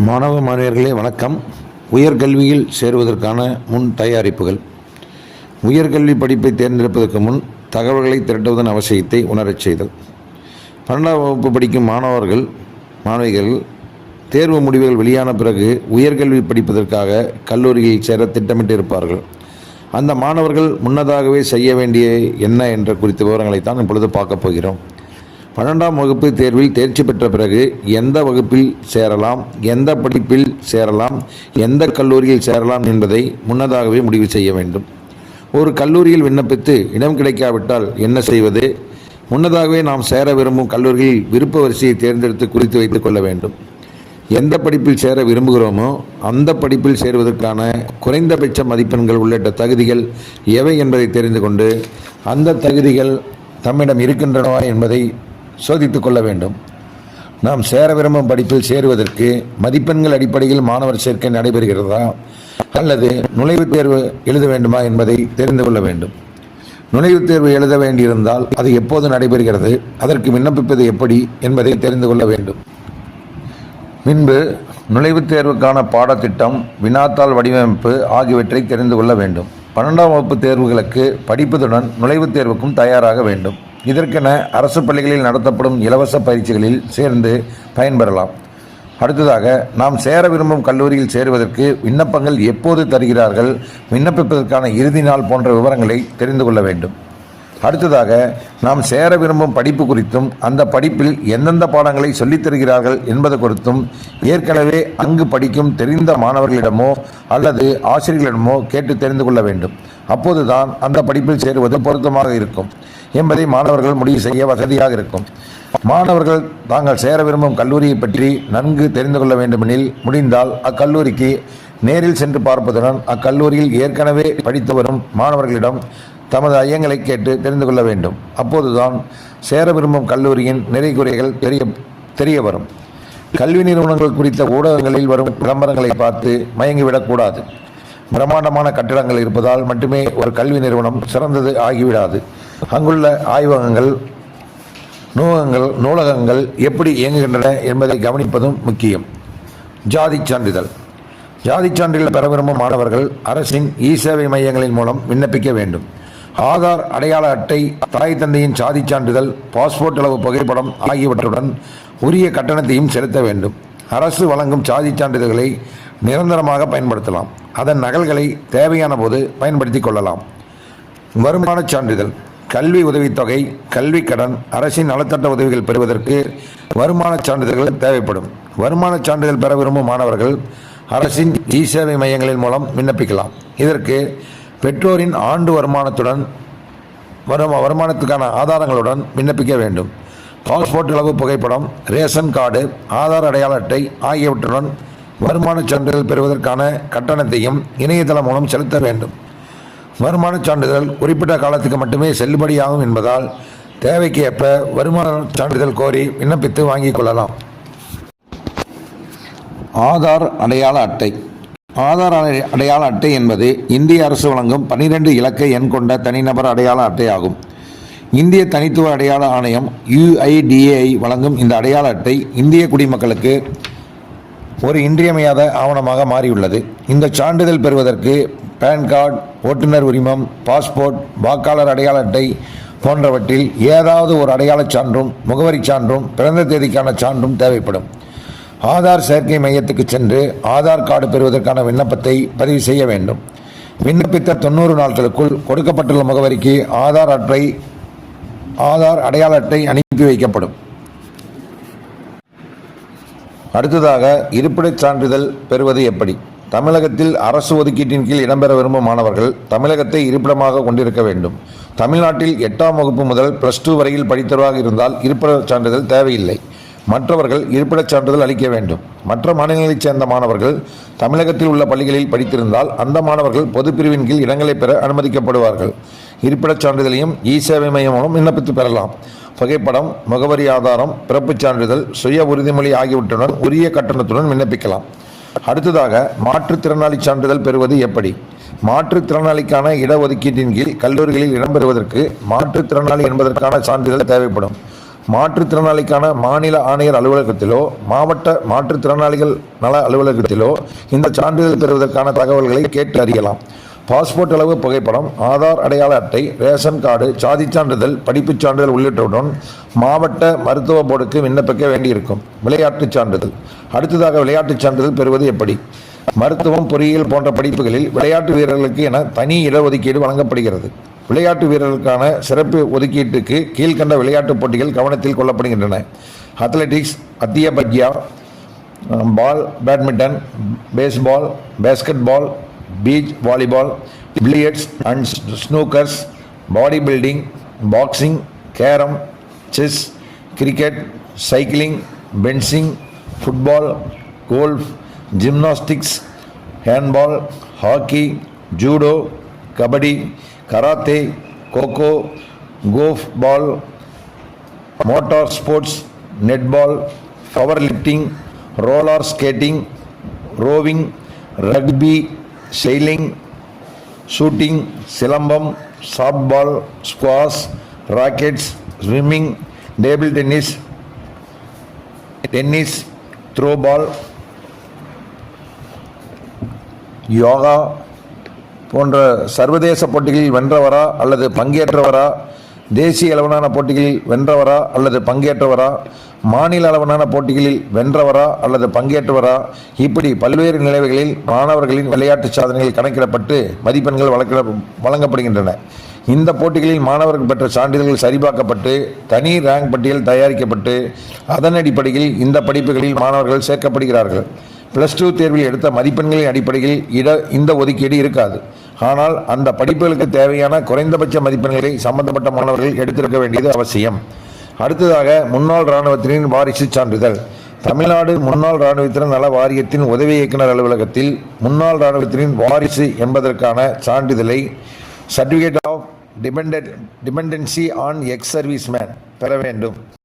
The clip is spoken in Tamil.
மாணவ மாணவியர்களே வணக்கம். உயர்கல்வியில் சேருவதற்கான முன் தயாரிப்புகள். உயர்கல்வி படிப்பை தேர்ந்தெடுப்பதற்கு முன் தகவல்களை திரட்டுவதன் அவசியத்தை உணரச் செய்தல். 12ஆம் வகுப்பு படிக்கும் மாணவிகள் தேர்வு முடிவுகள் வெளியான பிறகு உயர்கல்வி படிப்பதற்காக கல்லூரியில் சேர திட்டமிட்டு இருப்பார்கள். அந்த மாணவர்கள் முன்னதாகவே செய்ய வேண்டிய என்ன என்ற குறித்த விவரங்களைத்தான் இப்பொழுது பார்க்க போகிறோம். 12ஆம் வகுப்பு தேர்வில் தேர்ச்சி பெற்ற பிறகு எந்த வகுப்பில் சேரலாம், எந்த படிப்பில் சேரலாம், எந்த கல்லூரியில் சேரலாம் என்பதை முன்னதாகவே முடிவு செய்ய வேண்டும். ஒரு கல்லூரியில் விண்ணப்பித்து இடம் கிடைக்காவிட்டால் என்ன செய்வது? முன்னதாகவே நாம் சேர விரும்பும் கல்லூரியில் விருப்ப வரிசையை தேர்ந்தெடுத்து குறித்து வைத்துக் கொள்ள வேண்டும். எந்த படிப்பில் சேர விரும்புகிறோமோ அந்த படிப்பில் சேருவதற்கான குறைந்தபட்ச மதிப்பெண்கள் உள்ளிட்ட தகுதிகள் எவை என்பதை தெரிந்து கொண்டு அந்த தகுதிகள் தம்மிடம் இருக்கின்றனவா என்பதை சோதித்து கொள்ள வேண்டும். நாம் சேர விரும்பும் படிப்பில் சேருவதற்கு மதிப்பெண்கள் அடிப்படையில் மாணவர் சேர்க்கை நடைபெறுகிறதா அல்லது நுழைவுத் தேர்வு எழுத வேண்டுமா என்பதை தெரிந்து கொள்ள வேண்டும். நுழைவுத் தேர்வு எழுத வேண்டியிருந்தால் அது எப்போது நடைபெறுகிறது, அதற்கு விண்ணப்பிப்பது எப்படி என்பதை தெரிந்து கொள்ள வேண்டும். பின்பு நுழைவுத் தேர்வுக்கான பாடத்திட்டம், வினாத்தாள் வடிவமைப்பு ஆகியவற்றை தெரிந்து கொள்ள வேண்டும். 12ஆம் வகுப்பு தேர்வுகளுக்கு படிப்பதுடன் நுழைவுத் தேர்வுக்கும் தயாராக வேண்டும். இதற்கென அரசு பள்ளிகளில் நடத்தப்படும் இலவச பயிற்சிகளில் சேர்ந்து பயன்பெறலாம். அடுத்ததாக, நாம் சேர விரும்பும் கல்லூரியில் சேருவதற்கு விண்ணப்பங்கள் எப்போது தருகிறார்கள், விண்ணப்பிப்பதற்கான இறுதி நாள் போன்ற விவரங்களை தெரிந்து கொள்ள வேண்டும். அடுத்ததாக, நாம் சேர விரும்பும் படிப்பு குறித்தும் அந்த படிப்பில் எந்தெந்த பாடங்களை சொல்லித் தருகிறார்கள் என்பது குறித்தும் ஏற்கனவே அங்கு படிக்கும் தெரிந்த மாணவர்களிடமோ அல்லது ஆசிரியர்களிடமோ கேட்டு தெரிந்து கொள்ள வேண்டும். அப்போதுதான் அந்த படிப்பில் சேருவது பொருத்தமாக இருக்கும் என்பதை மாணவர்கள் முடிவு செய்ய வசதியாக இருக்கும். மாணவர்கள் தாங்கள் சேர விரும்பும் கல்லூரியை பற்றி நன்கு தெரிந்து கொள்ள வேண்டுமெனில் முடிந்தால் அக்கல்லூரிக்கு நேரில் சென்று பார்ப்பதுடன் அக்கல்லூரியில் ஏற்கனவே படித்து வரும் மாணவர்களிடம் தமது ஐயங்களை கேட்டு தெரிந்து கொள்ள வேண்டும். அப்போதுதான் சேர விரும்பும் கல்லூரியின் நிறை குறைகள் தெரிய வரும். கல்வி நிறுவனங்கள் குறித்த ஊடகங்களில் வரும் விளம்பரங்களை பார்த்து மயங்கிவிடக்கூடாது. பிரம்மாண்டமான கட்டிடங்கள் இருப்பதால் மட்டுமே ஒரு கல்வி நிறுவனம் சிறந்தது ஆகிவிடாது. அங்குள்ள ஆய்வகங்கள், நூலகங்கள் எப்படி இயங்குகின்றன என்பதை கவனிப்பதும் முக்கியம். ஜாதி சான்றிதழ். ஜாதி சான்றிதழ் பெற விரும்பும் மாணவர்கள் அரசின் இ-சேவை மையங்களின் மூலம் விண்ணப்பிக்க வேண்டும். ஆதார் அடையாள அட்டை, தாய் தந்தையின் சாதி சான்றிதழ், பாஸ்போர்ட் அளவு புகைப்படம் ஆகியவற்றுடன் உரிய கட்டணத்தையும் செலுத்த வேண்டும். அரசு வழங்கும் சாதி சான்றிதழ்களை நிரந்தரமாக பயன்படுத்தலாம். அதன் நகல்களை தேவையான போது பயன்படுத்திக் கொள்ளலாம். வருமான சான்றிதழ். கல்வி உதவித்தொகை, கல்வி கடன், அரசின் நலத்திட்ட உதவிகள் பெறுவதற்கு வருமான சான்றிதழ்கள் தேவைப்படும். வருமான சான்றிதழ் பெற விரும்பும் மாணவர்கள் அரசின் இ-சேவை மையங்களின் மூலம் விண்ணப்பிக்கலாம். இதற்கு பெற்றோரின் ஆண்டு வருமானத்துக்கான ஆதாரங்களுடன் விண்ணப்பிக்க வேண்டும். பாஸ்போர்ட் அளவு புகைப்படம், ரேஷன் கார்டு, ஆதார் அடையாள அட்டை ஆகியவற்றுடன் வருமான சான்றிதழ் பெறுவதற்கான கட்டணத்தையும் இணையதளம் மூலம் செலுத்த வேண்டும். வருமான சான்றிதழ் குறிப்பிட்ட காலத்துக்கு மட்டுமே செல்லுபடியாகும் என்பதால் தேவைக்கு ஏற்ப வருமான சான்றிதழ் கோரி விண்ணப்பித்து வாங்கிக் கொள்ளலாம். ஆதார் அடையாள அட்டை. ஆதார் அடையாள அட்டை என்பது இந்திய அரசு வழங்கும் 12 இலக்க எண் கொண்ட தனிநபர் அடையாள அட்டை ஆகும். இந்திய தனித்துவ அடையாள ஆணையம் UIDAI வழங்கும் இந்த அடையாள அட்டை இந்திய குடிமக்களுக்கு ஒரு இன்றியமையாத ஆவணமாக மாறியுள்ளது. இந்த சான்றிதழ் பெறுவதற்கு பேன் கார்டு, ஓட்டுநர் உரிமம், பாஸ்போர்ட், வாக்காளர் அடையாள அட்டை போன்றவற்றில் ஏதாவது ஒரு அடையாளச் சான்றும், முகவரி சான்றும், பிறந்த தேதிக்கான சான்றும் தேவைப்படும். ஆதார் சேர்க்கை மையத்துக்கு சென்று ஆதார் கார்டு பெறுவதற்கான விண்ணப்பத்தை பதிவு செய்ய வேண்டும். விண்ணப்பித்த 90 நாட்களுக்குள் கொடுக்கப்பட்டுள்ள முகவரிக்கு ஆதார் அடையாள அட்டை அனுப்பி வைக்கப்படும். அடுத்ததாக, இருப்பிடச் சான்றிதழ் பெறுவது எப்படி? தமிழகத்தில் அரசு ஒதுக்கீட்டின் கீழ் இடம்பெற விரும்பும் மாணவர்கள் தமிழகத்தை இருப்பிடமாக கொண்டிருக்க வேண்டும். தமிழ்நாட்டில் 8ஆம் வகுப்பு முதல் +2 வரையில் படித்தவராக இருந்தால் இருப்பிடச் சான்றிதழ் தேவையில்லை. மற்றவர்கள் இருப்பிடச் சான்றிதழ் அளிக்க வேண்டும். மற்ற மாநிலங்களைச் சேர்ந்த மாணவர்கள் தமிழகத்தில் உள்ள பள்ளிகளில் படித்திருந்தால் அந்த மாணவர்கள் பொது பிரிவின் கீழ் இடங்களை பெற அனுமதிக்கப்படுவார்கள். இருப்பிடச் சான்றிதழையும் இ-சேவை மையம் மூலம் விண்ணப்பித்து பெறலாம். புகைப்படம், முகவரி ஆதாரம், பிறப்புச் சான்றிதழ், சுய உறுதிமொழி ஆகியவற்றுடன் உரிய கட்டணத்துடன் விண்ணப்பிக்கலாம். அடுத்ததாக, மாற்றுத்திறனாளி சான்றிதழ் பெறுவது எப்படி? மாற்றுத்திறனாளிக்கான இடஒதுக்கீட்டின் கீழ் கல்லூரிகளில் இடம்பெறுவதற்கு மாற்றுத்திறனாளி என்பதற்கான சான்றிதழ் தேவைப்படும். மாற்றுத்திறனாளிக்கான மாநில ஆணையர் அலுவலகத்திலோ மாவட்ட மாற்றுத்திறனாளிகள் நல அலுவலகத்திலோ இந்த சான்றிதழ் பெறுவதற்கான தகவல்களை கேட்டு அறியலாம். பாஸ்போர்ட் அளவு புகைப்படம், ஆதார் அடையாள அட்டை, ரேஷன் கார்டு, சாதிச் சான்றிதழ், படிப்புச் சான்றிதழ் உள்ளிட்டவுடன் மாவட்ட மருத்துவ போர்டுக்கு விண்ணப்பிக்க வேண்டியிருக்கும். விளையாட்டுச் சான்றிதழ். அடுத்ததாக விளையாட்டுச் சான்றிதழ் பெறுவது எப்படி? மருத்துவம், பொறியியல் போன்ற படிப்புகளில் விளையாட்டு வீரர்களுக்கு என தனி இடஒதுக்கீடு வழங்கப்படுகிறது. விளையாட்டு வீரர்களுக்கான சிறப்பு ஒதுக்கீட்டுக்கு கீழ்கண்ட விளையாட்டுப் போட்டிகள் கவனத்தில் கொள்ளப்படுகின்றன. அத்லெட்டிக்ஸ், அத்தியபக்யா, ball, badminton, baseball, basketball, beach volleyball, billiards and snookers, body building, boxing, carrom, chess, cricket, cycling, fencing, football, golf, gymnastics, handball, hockey, judo, kabaddi, karate, kho kho, golf ball, motor sports, netball, power lifting, roller skating, rowing, rugby, sailing, shooting, silambam, softball, squash, rackets, swimming, table tennis, tennis, throwball, yoga போன்ற சர்வதேச போட்டிகளில் வென்றவரா அல்லது பங்கேற்றவரா, தேசிய அளவிலான போட்டிகளில் வென்றவரா அல்லது பங்கேற்றவரா, மாநில அளவிலான போட்டிகளில் வென்றவரா அல்லது பங்கேற்றவரா, இப்படி பல்வேறு நிலைகளில் மாணவர்களின் விளையாட்டு சாதனைகள் கணக்கிடப்பட்டு மதிப்பெண்கள் வழங்கப்படுகின்றன. இந்த போட்டிகளில் மாணவர்கள் பெற்ற சான்றிதழ்கள் சரிபார்க்கப்பட்டு தனி ரேங்க் பட்டியல் தயாரிக்கப்பட்டு அதன் அடிப்படையில் இந்த படிப்புகளில் மாணவர்கள் சேர்க்கப்படுகிறார்கள். +2 தேர்வில் எடுத்த மதிப்பெண்களின் அடிப்படையில் இந்த ஒதுக்கீடு இருக்காது. ஆனால் அந்த படிப்புகளுக்கு தேவையான குறைந்தபட்ச மதிப்பெண்களை சம்பந்தப்பட்ட மாணவர்கள் எடுத்திருக்க வேண்டியது அவசியம். அடுத்ததாக முன்னாள் இராணுவத்தினரின் வாரிசு சான்றிதழ். தமிழ்நாடு முன்னாள் இராணுவத்தினர் நல வாரியத்தின் உதவி இயக்குனர் அலுவலகத்தில் முன்னாள் இராணுவத்தினரின் வாரிசு என்பதற்கான சான்றிதழை certificate of dependency on ex serviceman பெற வேண்டும்.